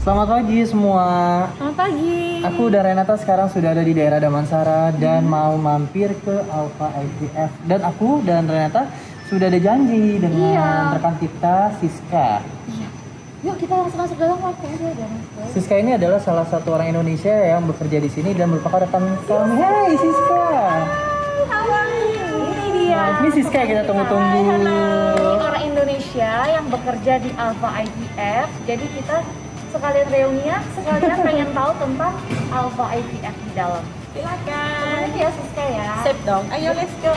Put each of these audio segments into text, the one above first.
Selamat pagi semua. Selamat pagi. Aku dan Renata sekarang sudah ada di daerah Damansara dan mau mampir ke Alpha IVF. Dan aku dan Renata sudah ada janji dengan rekan kita Siska. Iya. Yuk kita langsung masuk dalam waktu aja. Siska ini adalah salah satu orang Indonesia yang bekerja di sini dan merupakan rekan kami. Hai Siska. Ini dia. Ini Siska yang kita tunggu-tunggu. Ini orang Indonesia yang bekerja di Alpha IVF. Jadi kita sekalian reunian, sekalian pengen tahu tentang Alpha IVF di dalam. Silakan. Ini ya Siska ya. Sip dong. Ayo let's go.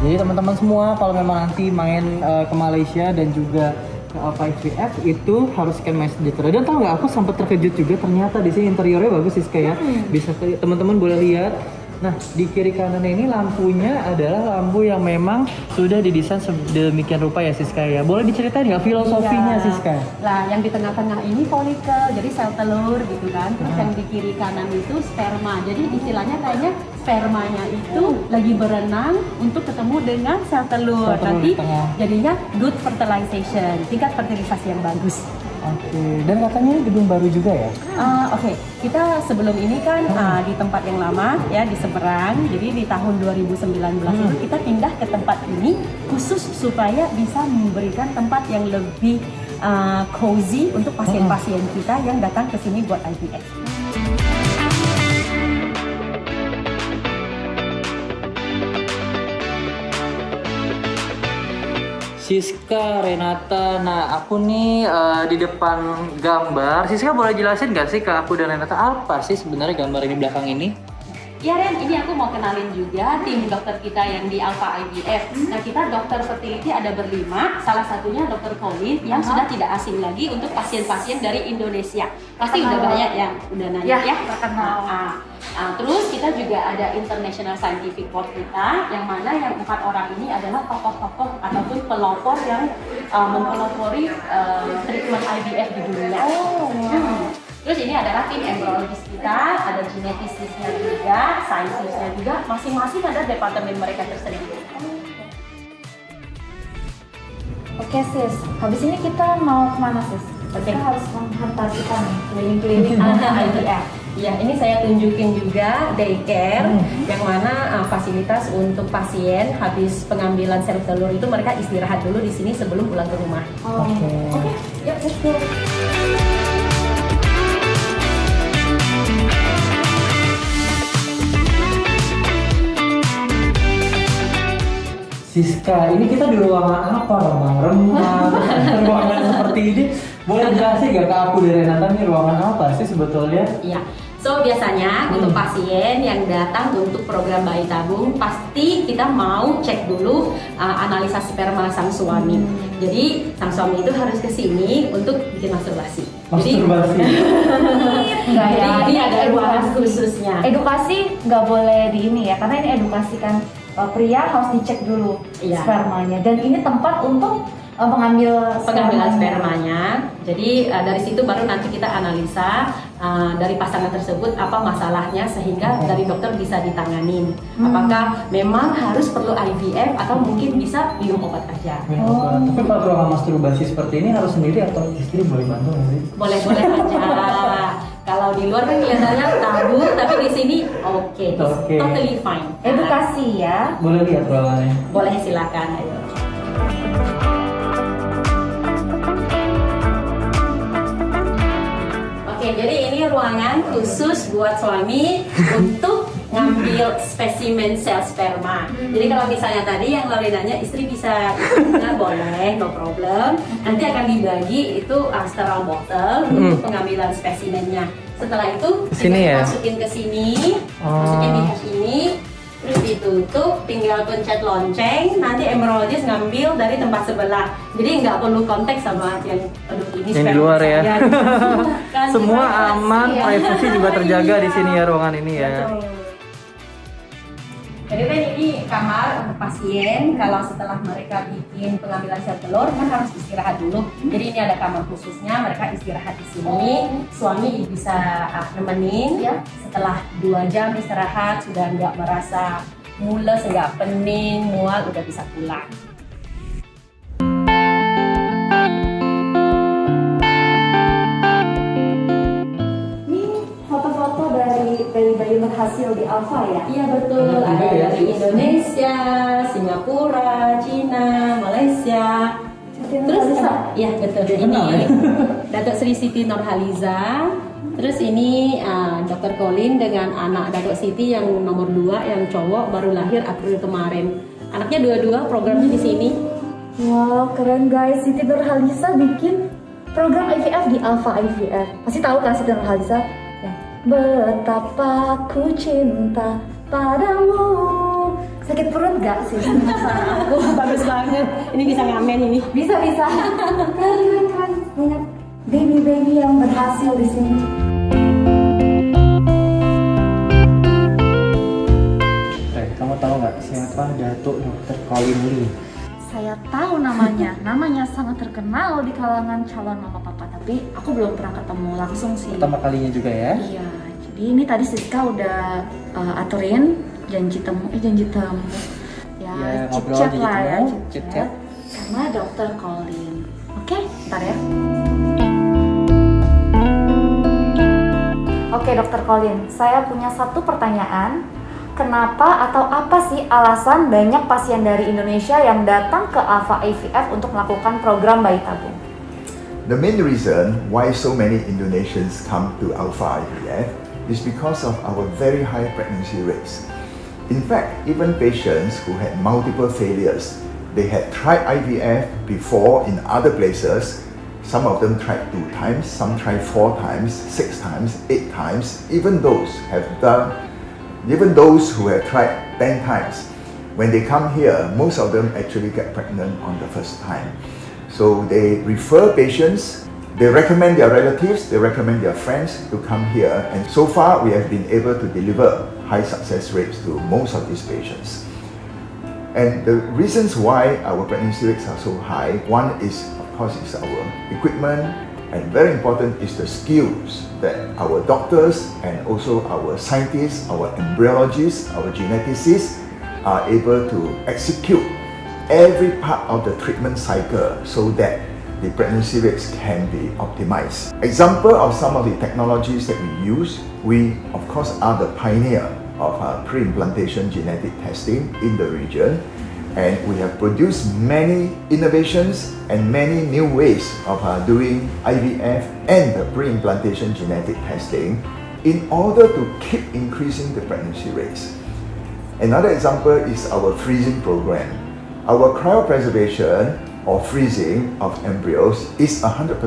Jadi teman-teman semua kalau memang nanti main ke Malaysia dan juga ke Alpha IVF itu harus scan message terus. Dan tau nggak, aku sempat terkejut juga ternyata di sini interiornya bagus sih kayak bisa teman-teman boleh lihat. Nah di kiri kanan ini lampunya adalah lampu yang memang sudah didesain sedemikian rupa ya Siska ya. Boleh diceritain nggak filosofinya Siska? Lah, yang di tengah-tengah ini folikel, jadi sel telur gitu kan. Terus yang di kiri kanan itu sperma. Jadi istilahnya kayaknya spermanya itu lagi berenang untuk ketemu dengan sel telur. Sel telur Nanti di tengah. jadinya good fertilization, tingkat fertilisasi yang bagus. Oke, dan katanya ini gedung baru juga ya? Oke, kita sebelum ini kan di tempat yang lama ya di seberang. Jadi di tahun 2019 itu kita pindah ke tempat ini khusus supaya bisa memberikan tempat yang lebih cozy untuk pasien-pasien kita yang datang ke sini buat IVF. Siska, Renata, nah aku nih di depan gambar. Siska boleh jelasin nggak sih ke aku dan Renata apa sih sebenarnya gambar ini belakang ini? Ya Ren, ini aku mau kenalin juga tim dokter kita yang di Alpha IVF. Nah kita dokter fertility ada berlima, salah satunya dokter Colin yang sudah tidak asing lagi untuk pasien-pasien dari Indonesia. Pasti udah banyak yang udah nanya ya. Terkenal. Terus kita juga ada International Scientific Board kita, yang mana yang 4 orang ini adalah tokoh-tokoh ataupun pelopor yang mempelopori treatment IVF di dunia. Terus ini adalah tim embryologis kita, ada genetisisnya juga, sainsisnya juga, masing-masing ada departemen mereka tersendiri. Oke sis, habis ini kita mau kemana sis? Kita harus menghantarkan keliling-keliling IVF. Ya, ini saya tunjukin juga daycare yang mana fasilitas untuk pasien habis pengambilan sel telur itu mereka istirahat dulu di sini sebelum pulang ke rumah. Oke, yuk let's go. Siska, ini kita di ruangan apa? Remang-remang, ruangan seperti ini. Boleh jelasin gak ke aku dan Renata nih ruangan apa sih sebetulnya? Iya. So biasanya untuk pasien yang datang untuk program bayi tabung pasti kita mau cek dulu analisa sperma sang suami. Jadi sang suami itu harus ke sini untuk bikin masturbasi. Masturbasi. Enggak ya, Jadi ini ada ruangan khususnya. Edukasi nggak boleh di ini ya, karena ini edukasi kan pria harus dicek dulu spermanya. Dan ini tempat untuk pengambilan spermanya. Jadi dari situ baru nanti kita analisa dari pasangan tersebut apa masalahnya sehingga dari dokter bisa ditanganin. Apakah memang harus perlu IVF atau mungkin bisa minum obat aja. Tapi kalau ruangan masturbasi seperti ini harus sendiri atau istri boleh bantu nggak sih? Boleh-boleh aja. Kalau di luar kan kelihatannya tabu, tapi di sini oke. Totally fine. Edukasi ya. Boleh lihat ruangannya? Boleh, silakan. Ayo. Oke, jadi ini ruangan khusus buat suami untuk ngambil spesimen sel sperma. Jadi kalau misalnya tadi yang Loli nanya istri bisa ikutnya boleh, no problem. Nanti akan dibagi itu sterile bottle untuk pengambilan spesimennya. Setelah itu kita masukin ke sini, masukin di sini, terus ditutup, tinggal pencet lonceng. Nanti embryologis ngambil dari tempat sebelah. Jadi nggak perlu kontak sama yang ini yang di luar ya. Kan Semua privasi, ya. aman, privasi juga terjaga di sini ya ruangan ini ya. Betul. Iya. Nah, ini adalah spesimen sel sperma. Jadi kalau misalnya tadi yang Loli nanya istri bisa ikutnya boleh, no problem. Nanti akan dibagi itu sterile bottle untuk pengambilan spesimennya. Setelah itu kita masukin ke sini, masukin di sini, terus ditutup, tinggal pencet lonceng. Nanti embryologis ngambil dari tempat sebelah. Jadi nggak perlu kontak sama yang ini Semua aman, privasi juga terjaga di sini ya ruangan ini ya. Jadi kan ini kamar untuk pasien. Kalau setelah mereka bikin pengambilan sel telur kan harus istirahat dulu. Jadi ini ada kamar khususnya, mereka istirahat di sini. Suami bisa nemenin. Ya. Setelah 2 jam istirahat sudah nggak merasa mules, nggak pening, mual, udah bisa pulang. Foto-foto dari bayi-bayi berhasil di Alpha ya? Iya betul, ada dari Indonesia, Singapura, Cina, Malaysia. Terus iya betul, ini Datuk Sri Siti Nurhaliza. Terus ini Dr. Colin dengan anak Datuk Siti yang nomor 2 yang cowok baru lahir April kemarin. Anaknya dua-dua programnya di sini. Wow, keren guys. Siti Nurhaliza bikin program IVF di Alpha IVF. Pasti tahu kan Siti Nurhaliza? Ya. Betapa ku cinta padamu. Sakit perut gak sih? Bagus banget. Ini bisa ngamen ini. Bisa. Keren. Banyak baby yang berhasil di sini. Kamu tahu nggak siapa Datuk Dr. Colin Lee? Saya tahu namanya. Namanya sangat terkenal di kalangan calon mama papa. Tapi aku belum pernah ketemu langsung sih. Pertama kalinya juga ya? Iya. Jadi ini tadi Siska udah aturin janji temu. Ya, ngobrol chit-chat jadi lah ya, temu, chit-chat. chit-chat. Sama Dr. Colin. Oke, ntar ya. Oke, Dr. Colin. Saya punya satu pertanyaan. Kenapa atau apa sih alasan banyak pasien dari Indonesia yang datang ke Alpha IVF untuk melakukan program bayi tabung? The main reason why so many Indonesians come to Alpha IVF is because of our very high pregnancy rates. In fact, even patients who had multiple failures, they had tried IVF before in other places. Some of them tried 2 times, some tried 4 times, 6 times, 8 times. Even those who have tried 10 times, when they come here, most of them actually get pregnant on the first time. So they refer patients, they recommend their relatives, they recommend their friends to come here, and so far we have been able to deliver high success rates to most of these patients. And the reasons why our pregnancy rates are so high, one is of course is our equipment, and very important is the skills that our doctors and also our scientists, our embryologists, our geneticists are able to execute every part of the treatment cycle so that the pregnancy rates can be optimized. Example of some of the technologies that we use, we of course are the pioneer of pre-implantation genetic testing in the region, and we have produced many innovations and many new ways of doing IVF and the pre-implantation genetic testing in order to keep increasing the pregnancy rates. Another example is our freezing program. Our cryopreservation or freezing of embryos is 100%,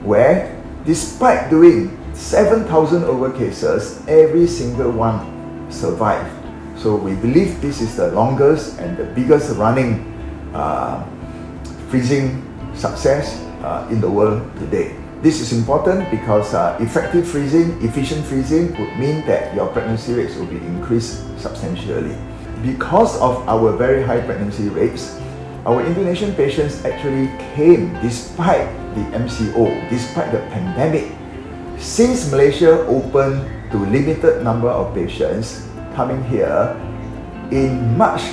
where despite doing 7,000 over cases, every single one survived. So we believe this is the longest and the biggest running freezing success in the world today. This is important because effective freezing, efficient freezing would mean that your pregnancy rates will be increased substantially. Because of our very high pregnancy rates, our Indonesian patients actually came despite the MCO, despite the pandemic. Since Malaysia opened to limited number of patients coming here in March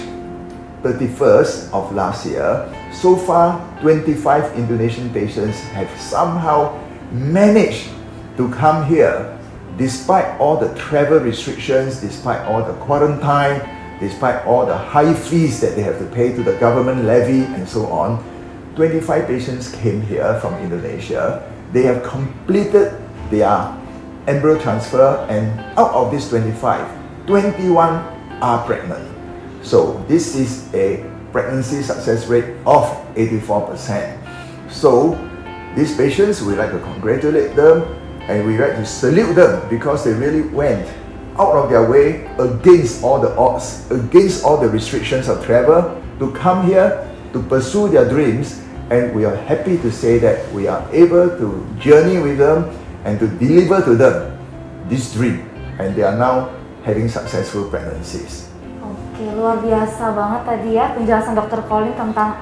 31st of last year, so far 25 Indonesian patients have somehow managed to come here despite all the travel restrictions, despite all the quarantine, despite all the high fees that they have to pay to the government levy and so on. 25 patients came here from Indonesia. They have completed their embryo transfer, and out of these 25, 21 are pregnant. So this is a pregnancy success rate of 84%. So these patients, we like to congratulate them and we like to salute them because they really went out of their way against all the odds, against all the restrictions of travel to come here to pursue their dreams, and we are happy to say that we are able to journey with them and to deliver to them this dream, and they are now having successful pregnancies. Oke, luar biasa banget tadi ya penjelasan Dr. Colin tentang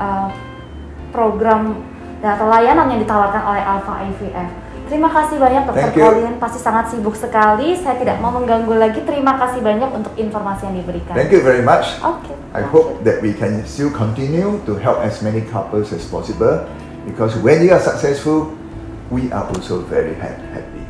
program atau layanan yang ditawarkan oleh Alpha IVF. Terima kasih banyak Dr. Thank you. Colin, pasti sangat sibuk sekali. Saya tidak mau mengganggu lagi. Terima kasih banyak untuk informasi yang diberikan. Thank you very much. Oke. I hope that we can still continue to help as many couples as possible, because when you are successful, we are also very happy.